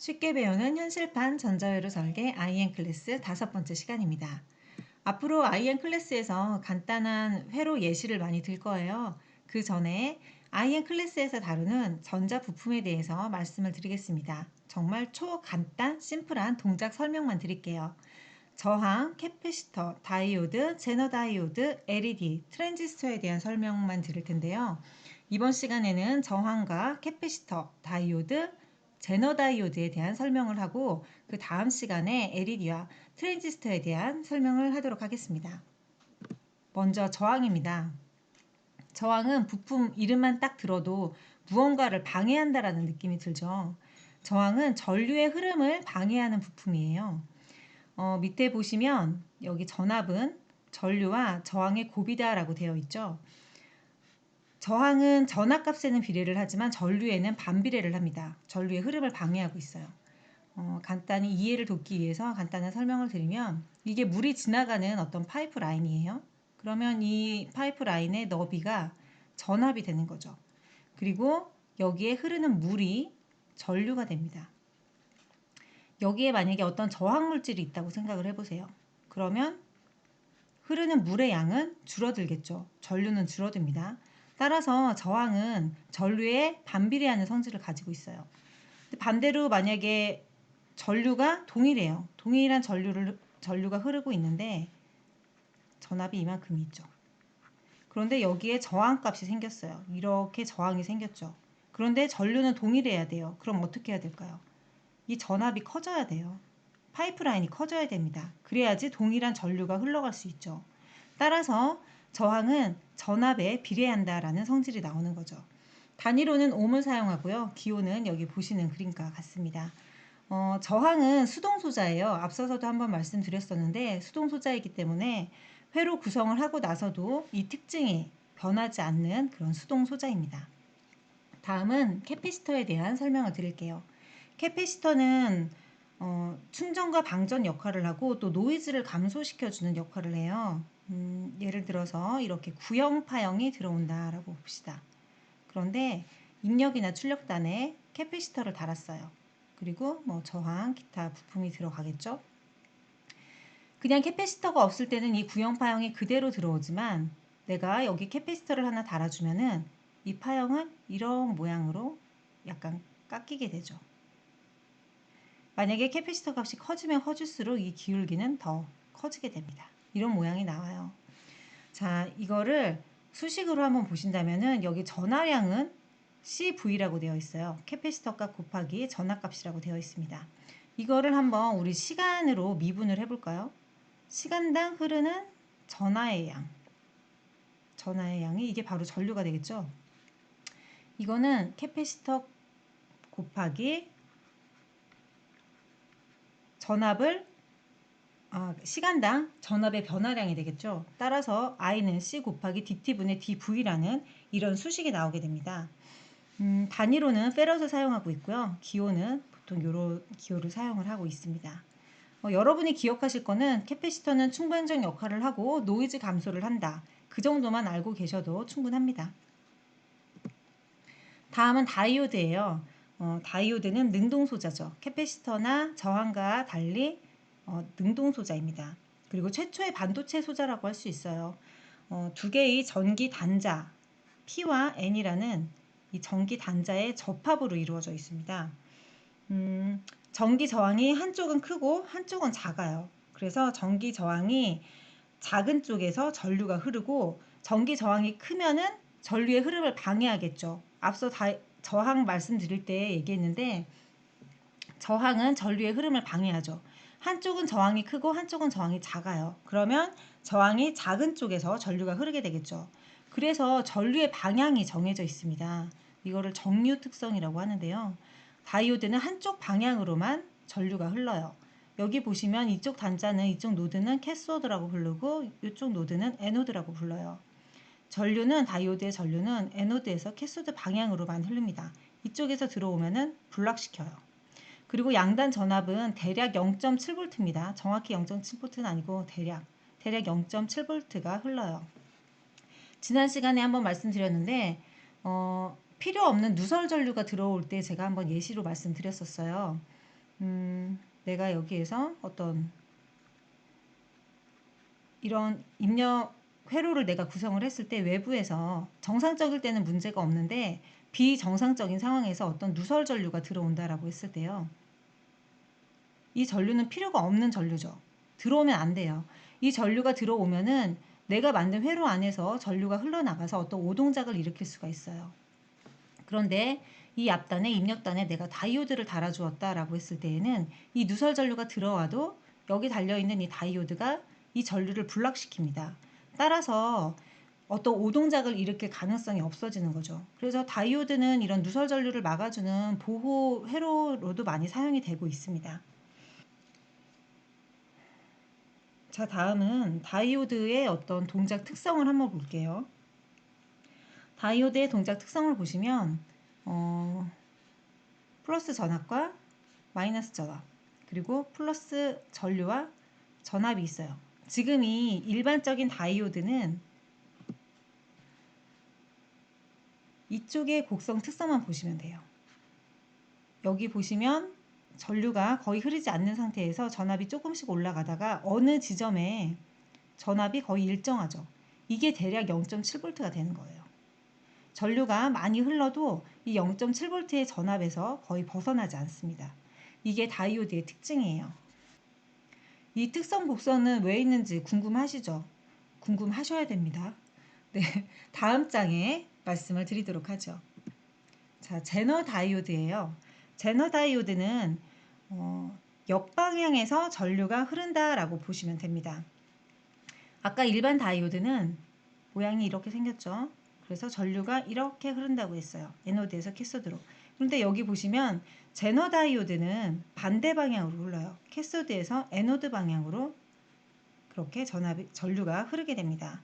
쉽게 배우는 현실판 전자회로 설계 IN 클래스 5번째 시간입니다. 앞으로 IN 클래스에서 간단한 회로 예시를 많이 들 거예요. 그 전에 IN 클래스에서 다루는 전자 부품에 대해서 말씀을 드리겠습니다. 정말 초간단, 심플한 동작 설명만 드릴게요. 저항, 캐패시터, 다이오드, 제너 다이오드, LED, 트랜지스터에 대한 설명만 드릴 텐데요. 이번 시간에는 저항과 캐패시터, 다이오드, 제너 다이오드에 대한 설명을 하고 그 다음 시간에 LED와 트랜지스터에 대한 설명을 하도록 하겠습니다. 먼저 저항입니다. 저항은 부품 이름만 딱 들어도 무언가를 방해한다라는 느낌이 들죠. 저항은 전류의 흐름을 방해하는 부품이에요. 밑에 보시면 여기 전압은 전류와 저항의 곱이다라고 되어 있죠. 저항은 전압값에는 비례를 하지만 전류에는 반비례를 합니다. 전류의 흐름을 방해하고 있어요. 간단히 이해를 돕기 위해서 간단한 설명을 드리면 이게 물이 지나가는 어떤 파이프 라인이에요. 그러면 이 파이프 라인의 너비가 전압이 되는 거죠. 그리고 여기에 흐르는 물이 전류가 됩니다. 여기에 만약에 어떤 저항 물질이 있다고 생각을 해보세요. 그러면 흐르는 물의 양은 줄어들겠죠. 전류는 줄어듭니다. 따라서 저항은 전류에 반비례하는 성질을 가지고 있어요. 반대로 만약에 전류가 동일해요. 동일한 전류가 흐르고 있는데 전압이 이만큼 있죠. 그런데 여기에 저항값이 생겼어요. 이렇게 저항이 생겼죠. 그런데 전류는 동일해야 돼요. 그럼 어떻게 해야 될까요? 이 전압이 커져야 돼요. 파이프라인이 커져야 됩니다. 그래야지 동일한 전류가 흘러갈 수 있죠. 따라서 저항은 전압에 비례한다라는 성질이 나오는 거죠. 단위로는 옴을 사용하고요. 기호는 여기 보시는 그림과 같습니다. 저항은 수동소자예요. 앞서서도 한번 말씀드렸었는데 수동소자이기 때문에 회로 구성을 하고 나서도 이 특징이 변하지 않는 그런 수동소자입니다. 다음은 캐패시터에 대한 설명을 드릴게요. 캐패시터는 충전과 방전 역할을 하고 또 노이즈를 감소시켜주는 역할을 해요. 예를 들어서 이렇게 구형 파형이 들어온다라고 봅시다. 그런데 입력이나 출력단에 캐패시터를 달았어요. 그리고 뭐 저항, 기타 부품이 들어가겠죠. 그냥 캐패시터가 없을 때는 이 구형 파형이 그대로 들어오지만 내가 여기 캐패시터를 하나 달아주면은 이 파형은 이런 모양으로 약간 깎이게 되죠. 만약에 캐패시터 값이 커지면 커질수록 이 기울기는 더 커지게 됩니다. 이런 모양이 나와요. 자, 이거를 수식으로 한번 보신다면은 여기 전하량은 CV라고 되어 있어요. 캐패시터 값 곱하기 전압값이라고 되어 있습니다. 이거를 한번 우리 시간으로 미분을 해볼까요? 시간당 흐르는 전하의 양. 전하의 양이 이게 바로 전류가 되겠죠? 이거는 캐패시터 곱하기 전압을 시간당 전압의 변화량이 되겠죠. 따라서 I는 C 곱하기 DT분의 DV라는 이런 수식이 나오게 됩니다. 단위로는 페럿을 사용하고 있고요. 기호는 보통 이런 기호를 사용을 하고 있습니다. 여러분이 기억하실 거는 캐패시터는 충반적 역할을 하고 노이즈 감소를 한다. 그 정도만 알고 계셔도 충분합니다. 다음은 다이오드예요. 다이오드는 능동소자죠. 캐패시터나 저항과 달리 능동소자입니다. 그리고 최초의 반도체 소자라고 할 수 있어요. 두 개의 전기 단자 P와 N이라는 이 전기 단자의 접합으로 이루어져 있습니다. 전기 저항이 한쪽은 크고 한쪽은 작아요. 그래서 전기 저항이 작은 쪽에서 전류가 흐르고 전기 저항이 크면은 전류의 흐름을 방해하겠죠. 앞서 저항 말씀드릴 때 얘기했는데 저항은 전류의 흐름을 방해하죠. 한쪽은 저항이 크고 한쪽은 저항이 작아요. 그러면 저항이 작은 쪽에서 전류가 흐르게 되겠죠. 그래서 전류의 방향이 정해져 있습니다. 이거를 정류 특성이라고 하는데요. 다이오드는 한쪽 방향으로만 전류가 흘러요. 여기 보시면 이쪽 단자는 이쪽 노드는 캐소드라고 부르고 이쪽 노드는 에노드라고 불러요. 다이오드의 전류는 에노드에서 캐소드 방향으로만 흐릅니다. 이쪽에서 들어오면은 불락시켜요. 그리고 양단 전압은 대략 0.7V입니다. 정확히 0.7V는 아니고 대략 0.7V가 흘러요. 지난 시간에 한번 말씀드렸는데 필요 없는 누설 전류가 들어올 때 제가 한번 예시로 말씀드렸었어요. 내가 여기에서 어떤 이런 입력 회로를 내가 구성을 했을 때 외부에서 정상적일 때는 문제가 없는데 비정상적인 상황에서 어떤 누설 전류가 들어온다라고 했을 때요. 이 전류는 필요가 없는 전류죠. 들어오면 안 돼요. 이 전류가 들어오면은 내가 만든 회로 안에서 전류가 흘러나가서 어떤 오동작을 일으킬 수가 있어요. 그런데 이 앞단에 입력단에 내가 다이오드를 달아주었다라고 했을 때에는 이 누설 전류가 들어와도 여기 달려있는 이 다이오드가 이 전류를 불락시킵니다. 따라서 어떤 오동작을 일으킬 가능성이 없어지는 거죠. 그래서 다이오드는 이런 누설 전류를 막아주는 보호 회로로도 많이 사용이 되고 있습니다. 자, 다음은 다이오드의 어떤 동작 특성을 한번 볼게요. 다이오드의 동작 특성을 보시면 플러스 전압과 마이너스 전압, 그리고 플러스 전류와 전압이 있어요. 지금 이 일반적인 다이오드는 이쪽의 곡성 특성만 보시면 돼요. 여기 보시면 전류가 거의 흐르지 않는 상태에서 전압이 조금씩 올라가다가 어느 지점에 전압이 거의 일정하죠. 이게 대략 0.7V가 되는 거예요. 전류가 많이 흘러도 이 0.7V의 전압에서 거의 벗어나지 않습니다. 이게 다이오드의 특징이에요. 이 특성 곡선은 왜 있는지 궁금하시죠? 궁금하셔야 됩니다. 네, 다음 장에 말씀을 드리도록 하죠. 자, 제너 다이오드예요. 제너 다이오드는 역방향에서 전류가 흐른다라고 보시면 됩니다. 아까 일반 다이오드는 모양이 이렇게 생겼죠. 그래서 전류가 이렇게 흐른다고 했어요. 에노드에서 캐소드로. 그런데 여기 보시면 제너 다이오드는 반대 방향으로 흘러요. 캐소드에서 에노드 방향으로 그렇게 전류가 흐르게 됩니다.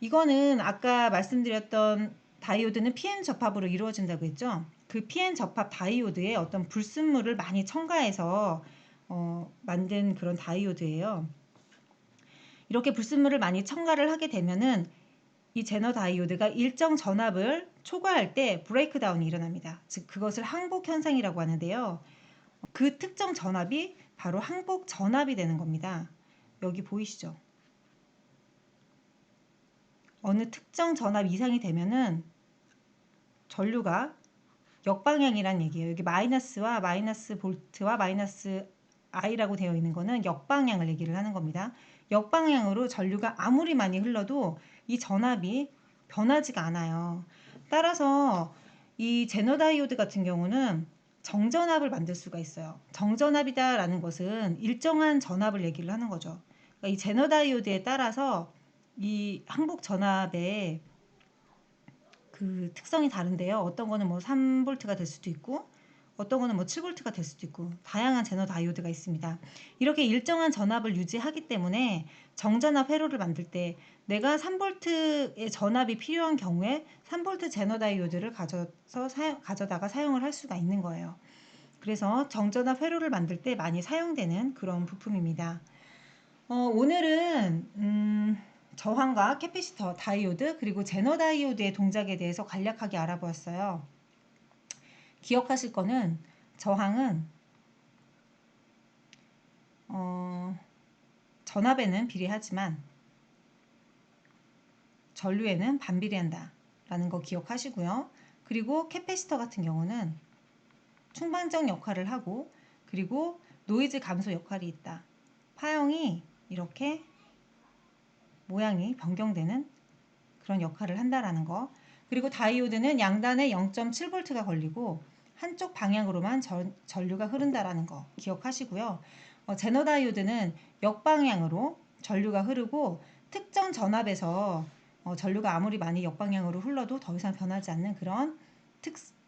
이거는 아까 말씀드렸던 다이오드는 PN 접합으로 이루어진다고 했죠. 그 PN 접합 다이오드에 어떤 불순물을 많이 첨가해서 만든 그런 다이오드예요. 이렇게 불순물을 많이 첨가를 하게 되면은 이 제너 다이오드가 일정 전압을 초과할 때 브레이크다운이 일어납니다. 즉 그것을 항복 현상이라고 하는데요. 그 특정 전압이 바로 항복 전압이 되는 겁니다. 여기 보이시죠? 어느 특정 전압 이상이 되면은 전류가 역방향이란 얘기예요. 여기 마이너스와 마이너스 볼트와 마이너스 I라고 되어 있는 거는 역방향을 얘기를 하는 겁니다. 역방향으로 전류가 아무리 많이 흘러도 이 전압이 변하지가 않아요. 따라서 이 제너 다이오드 같은 경우는 정전압을 만들 수가 있어요. 정전압이다라는 것은 일정한 전압을 얘기를 하는 거죠. 그러니까 이 제너 다이오드에 따라서 이 항복 전압의 그 특성이 다른데요. 어떤 거는 뭐 3V가 될 수도 있고 어떤 거는 뭐 7V가 될 수도 있고 다양한 제너 다이오드가 있습니다. 이렇게 일정한 전압을 유지하기 때문에 정전압 회로를 만들 때 내가 3V의 전압이 필요한 경우에 3V 제너 다이오드를 가져다가 사용을 할 수가 있는 거예요. 그래서 정전압 회로를 만들 때 많이 사용되는 그런 부품입니다. 오늘은 저항과 캐패시터, 다이오드, 그리고 제너 다이오드의 동작에 대해서 간략하게 알아보았어요. 기억하실 거는 저항은 전압에는 비례하지만 전류에는 반비례한다 라는 거 기억하시고요. 그리고 캐패시터 같은 경우는 충방적 역할을 하고 그리고 노이즈 감소 역할이 있다. 파형이 이렇게 모양이 변경되는 그런 역할을 한다라는 거. 그리고 다이오드는 양단에 0.7V가 걸리고 한쪽 방향으로만 전류가 흐른다라는 거 기억하시고요. 제너 다이오드는 역방향으로 전류가 흐르고 특정 전압에서 전류가 아무리 많이 역방향으로 흘러도 더 이상 변하지 않는 그런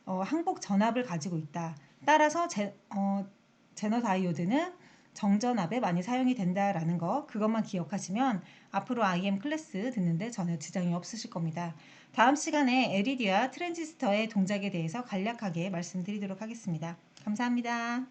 항복 전압을 가지고 있다. 따라서 제너 다이오드는 정전압에 많이 사용이 된다라는 거 그것만 기억하시면 앞으로 IM 클래스 듣는데 전혀 지장이 없으실 겁니다. 다음 시간에 LED와 트랜지스터의 동작에 대해서 간략하게 말씀드리도록 하겠습니다. 감사합니다.